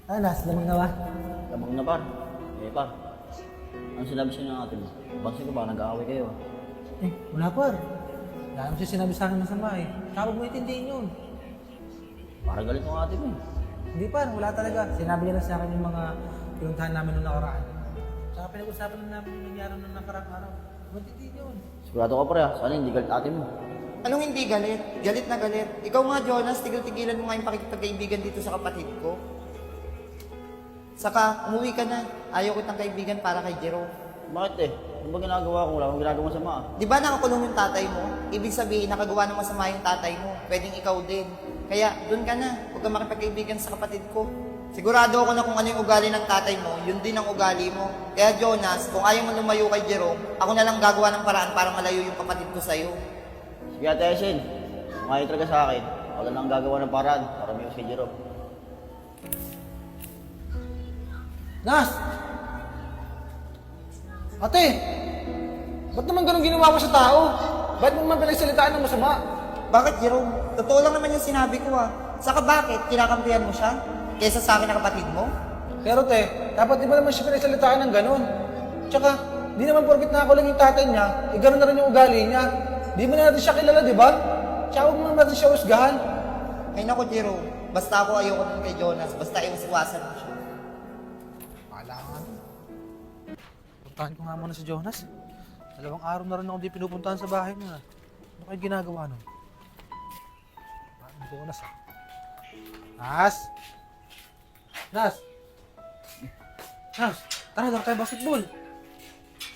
Nas, lamang na ba? Lamang na par. Eh par, ano sinabi sa'yo ng ate mo? Bansin ko ba, nag-aaway kayo ah? Wala par. Wala naman siya sinabi sa akin masama eh. Tsaka huwag mo itindihin yun. Parang galit ng ate mo eh. Hindi par, wala talaga. Sinabi niya lang sa akin yung mga pinuntahan namin noong nakaraan. Tsaka pinag-usapan na namin yung nangyari noong nakarang araw. Huwag mo itindihin yun. Sigurado ka pre ah, sana hindi galit ate mo. Anong hindi galit? Galit na galit. Ikaw nga, Jonas, tigil-tigilan mo nga yung pakikipagkaibigan dito sa kapatid ko. Saka, umuwi ka na. Ayaw kitang kaibigan para kay Jerome. Bakit eh? Ano ba ginagawa ko? Wala akong ginagawa masama ah. Di ba nakakulong yung tatay mo? Ibig sabihin, nakagawa ng masama yung tatay mo. Pwedeng ikaw din. Kaya, dun ka na. Huwag kang makipagkaibigan sa kapatid ko. Sigurado ako na kung ano yung ugali ng tatay mo, yun din ang ugali mo. Kaya Jonas, kung ayaw mo lumayo kay Jerome, ako na lang gagawa ng paraan para malayo yung kapatid ko sa'yo. Sige ate Aisin, kung ayaw talaga sa akin, ako na lang gagawa ng paraan para may si Jerome. Nas! Ate! Ba't naman ganun ginawa mo sa tao? Ba't mo naman pinagsalitaan ng masama? Bakit Jerome? Totoo lang naman yung sinabi ko Saka bakit? Kinakampihan mo siya? Kesa sa akin na kapatid mo? Pero te, dapat di ba naman siya pinagsalitaan ng ganun? Tsaka, di naman porkit nakakulong yung tatay niya, ganun na rin yung ugali niya. Di mo na natin siya kilala, di ba? Tsaka huwag mo naman natin siya husgahan. Ay nako Jerome, basta ako ayoko nun kay Jonas, basta iwas-iwasan mo siya. Wala nga. Puntahan ko nga muna si Jonas. Dalawang araw na rin ako di pinupuntahan sa bahay niya. Ano kayo ginagawa nun? Parang Jonas ah. Nas! Nas! Nas! Tara, tara tayo basketball.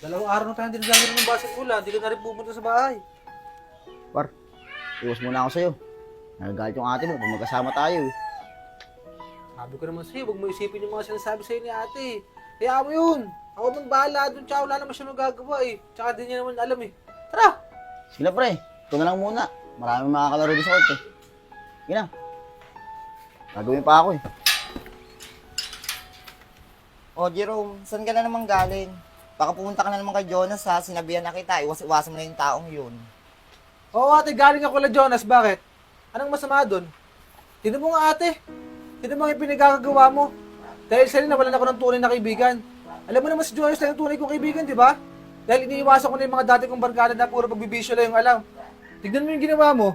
Dalawang araw na tayo hindi naglalaro ng basketball Hindi ka na rin pupunta sa bahay. Par, iwas muna ako sa'yo. Nagagalit yung ate mo kung magkasama tayo eh. Sabi ko naman sa'yo, huwag mo isipin yung mga sinasabi sa'yo ni ate. Kaya mo yun. Ako nang bahala doon, tsaka wala naman siya nung gagawa eh. Tsaka di niya naman alam eh. Tara! Sige na pre, ito na lang muna. Maraming makakalaro din sa court eh. Sige na. Gagawin pa ako eh. O Jerome, saan ka na naman galing? Baka pumunta ka na naman kay Jonas ha, sinabihan na kita, iwas-iwasan mo na yung taong yun. Oo ate, galing ako kay Jonas. Bakit? Anong masama doon? Tignan mo nga ate. Tignan mo yung pinagkakagawa mo. Dahil sa'yo nawalan ako ng tunay na kaibigan. Alam mo naman si Jonas na yung tunay kong kaibigan, di ba? Dahil iniiwasan ko na yung mga dati kong barkada na puro pagbibisyo lang yung alam. Tignan mo yung ginawa mo.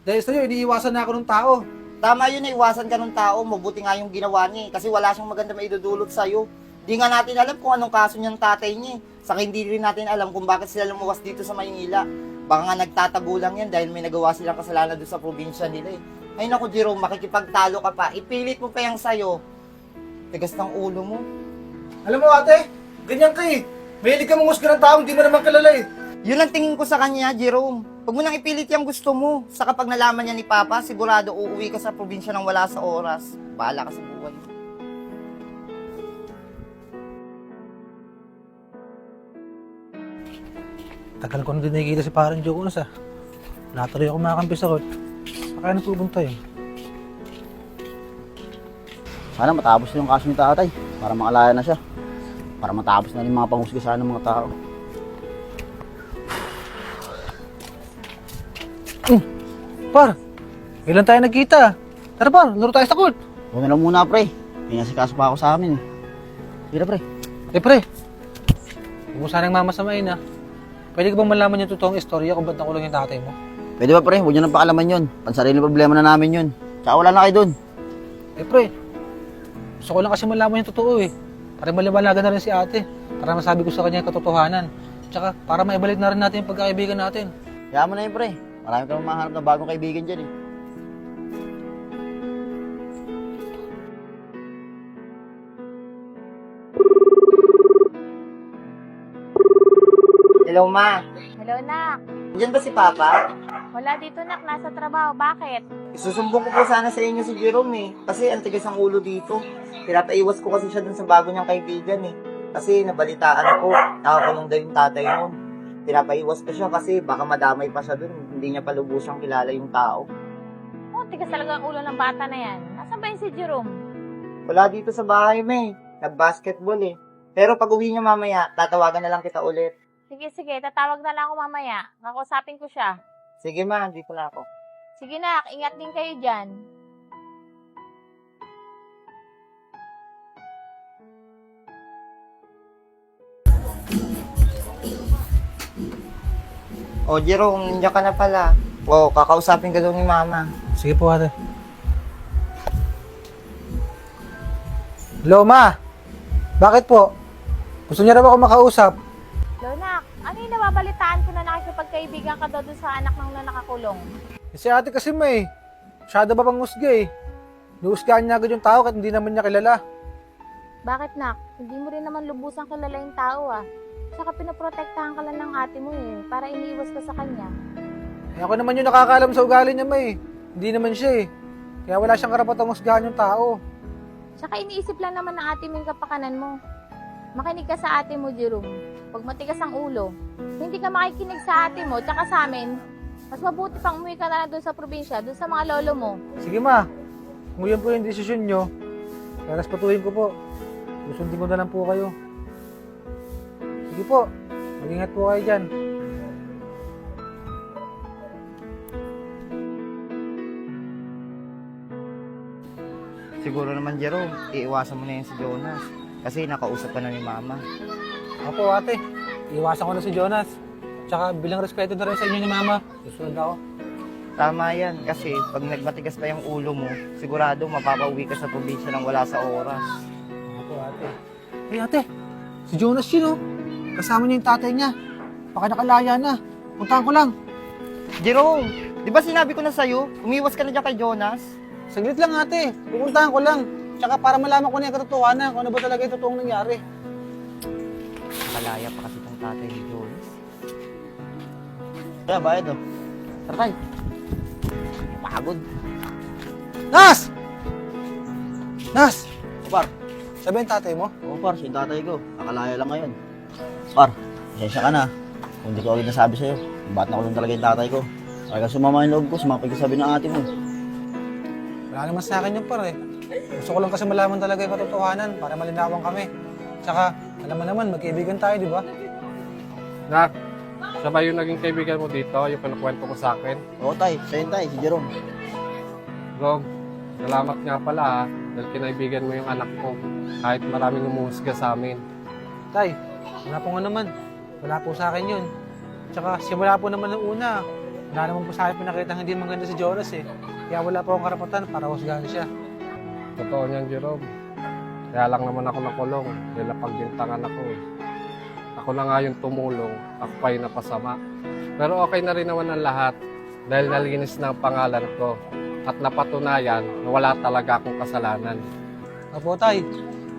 Dahil sa'yo, iniiwasan na ako ng tao. Tama yun na iwasan ka ng tao, mabuti nga yung ginawa niya kasi wala siyang maganda maidudulot sa'yo. Di nga natin alam kung anong kaso niyang tatay niya Saka hindi rin natin alam kung bakit sila lumuwas dito sa Maynila. Baka nga nagtatago lang yan dahil may nagawa silang kasalanan doon sa probinsya nila eh. Ay naku Jerome, makikipagtalo ka pa, ipilit mo pa yung sayo. Tigas ng ulo mo. Alam mo ate, ganyan ka eh. Mahilig ka mangusga ng tao, hindi mo naman kilala eh. Yun ang tingin ko sa kanya, Jerome. Huwag mo nang ipilit yung gusto mo. Sa kapag nalaman niya ni Papa, sigurado uuwi ka sa probinsya ng wala sa oras. Bahala ka sa buhay mo. Tagal ko na din nakikita si parang Jonas ah. Wala tuloy ako makakampi sa court. Saka na pupunta yun. Sana matapos yung kaso ni tatay para makalaya na siya. Para matapos na rin mga panghusgasan ng mga tao. Par, kailan tayo nagkita? Tara par, laro tayo sa court. Huwag na lang muna pre. May nasikaso pa ako sa amin eh. Sige na pre. Pre, huwag mo sanang mamasamain ah. Pwede ka bang malaman yung totoong istorya kung ba't nakulong yung tatay mo? Pwede ba pre? Huwag nyo nang paalaman yun. Pansariling problema na namin yun. Tsaka wala na kayo dun. Pre, gusto ko lang kasi malaman yung totoo eh. Para maliwanagan na rin si ate. Para masabi ko sa kanya yung katotohanan. Tsaka para maibalik na rin natin yung pagkakaibigan natin. Kaya mo na yun pre. Marami ka mahanap na bagong kaibigan dyan eh. Hello, Ma. Hello, Nak. Diyan ba si Papa? Wala dito, Nak. Nasa trabaho. Bakit? Isusumbong ko po sana sa inyo si Jerome eh. Kasi ang tigas ang ulo dito. Pinapaiwas ko kasi siya dun sa bago niyang kaibigan eh. Kasi nabalitaan ko, nakakulong daw yung tatay nun. Pinapaiwas ko siya kasi baka madamay pa siya dun. Hindi niya pa lubusang kilala yung tao. Oh, tigas talaga ang ulo ng bata na yan. Nasaan ba yun si Jerome? Wala dito sa bahay, May. Nag-basketball eh. Pero pag uwi niya mamaya, tatawagan na lang kita ulit. Sige. Tatawag na lang ako mamaya. Kakausapin ko siya. Sige ma, dito na ako. Sige, Nak. Ingat din kayo dyan. O, Jerome, nandiyan ka na pala. O, kakausapin ka daw ni Mama. Sige po, ate. Hello, Ma. Bakit po? Gusto niya raw ako makausap. Lonak, ano yung nababalitaan ko na nakikipagkaibigan ka daw dun sa anak ng nakakulong? Si ate kasi may. Masyado ba pang husga eh. Nuhusgahan niya agad yung tao kahit hindi naman niya kilala. Bakit, Nak? Hindi mo rin naman lubusang kilala yung tao ah. Tsaka pinoprotektahan ka lang ng ate mo eh, para iniiwas ka sa kanya. Eh, ako naman yung nakakaalam sa ugali niya, may. Hindi naman siya eh. Kaya wala siyang karapatang husgahan yung tao. Tsaka iniisip lang naman ng ate mo yung kapakanan mo. Makinig ka sa ate mo, Jerome. Pag matigas ang ulo, hindi ka makikinig sa ate mo, tsaka sa amin, mas mabuti pang umuwi ka na lang doon sa probinsya, doon sa mga lolo mo. Sige, Ma. Kung yun po yung desisyon nyo, kaya respetuhin ko po. Susundin ko na lang po kayo. Sige po. Mag-ingat po kayo dyan. Siguro naman, Jerome, iiwasan mo na yun si Jonas. Kasi nakausap ka na ni Mama. Opo, ate. Iwasan ko na si Jonas. Tsaka bilang respeto na rin sa inyo ni Mama. Susunod ako. Tama yan, kasi pag nagmatigas pa yung ulo mo, sigurado mapapauwi ka sa probinsya ng wala sa oras. Opo, ate. Hey, ate. Si Jonas yun, oh. Kasama niya yung tatay niya. Baka nakalaya na. Puntahan ko lang. Jerome, di ba sinabi ko na sa'yo, umiwas ka na dyan kay Jonas? Saglit lang, ate. Pupuntahan ko lang. Tsaka para malaman ko na yung katotohanan kung ano ba talaga yung totoong nangyari. Nakalaya pa kasi itong tatay ni Jonas. Kaya, bayad oh. Tara tayo. Pagod. Nas! Nas! Par, Sabi yung tatay mo? oo par, si tatay ko. Nakalaya lang ngayon. Par, pasensya ka na. Kung di ko agad nasabi sa'yo, ba't nakulong talaga yung tatay ko. Talagang sumama yung loob ko, sumapag sabi ng ate mo. Wala naman sa akin yung par eh. Gusto ko lang kasi malaman talaga yung katotohanan para malinawan kami. Tsaka, alam mo naman, magkaibigan tayo, di ba? Nak, siya ba yung naging kaibigan mo dito, yung kinukwento mo sa akin? Oo tay, siya yun tay, si Jerome. Rob, salamat nga pala ha, dahil kinaibigan mo yung anak ko, kahit maraming umuhusga sa amin. Tay, wala po nga naman. Wala po sa akin yun. Tsaka, simula po naman ng una, wala naman po sa akin pinakita hindi maganda si Jonas eh. Kaya wala po akong karapatan para husgahan siya. Totoo niyan, Jerome. Kaya lang naman ako nakulong, dahil napagbintangan ako eh. Ako na nga yung tumulong, ako pa yung napasama. Pero okay na rin naman ang lahat, dahil nalinis na ang pangalan ko, at napatunayan na wala talaga akong kasalanan. Opo, tay.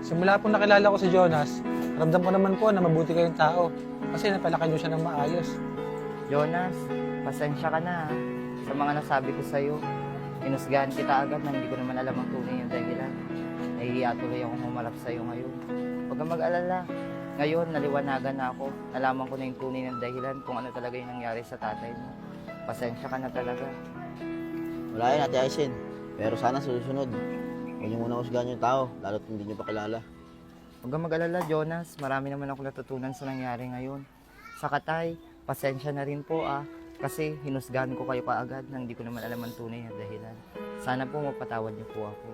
Simula po nakilala ko si Jonas, ramdam ko naman po na mabuti kayong tao. Kasi napalaki niyo siya ng maayos. Jonas, pasensya ka na ha, sa mga nasabi ko sa'yo. Inusgahan kita agad na hindi ko naman alam ang tunay yung dahilan. Nahihiya tuloy akong humarap sa'yo ngayon. Huwag kang mag-alala. Ngayon, naliwanagan na ako. Nalaman ko na yung tunay ng dahilan kung ano talaga yung nangyari sa tatay mo. Pasensya ka na talaga. Wala yan, Ate Aisin. Pero sana sa susunod, huwag niyo muna husgahan yung tao, lalo't hindi niyo pa kilala. Huwag kang mag-alala, Jonas. Marami naman ako natutunan sa nangyari ngayon. Sa katay, pasensya na rin po kasi hinusgahan ko kayo kaagad nang hindi ko naman alam ang tunay na dahilan. Sana po mapatawad niyo po ako.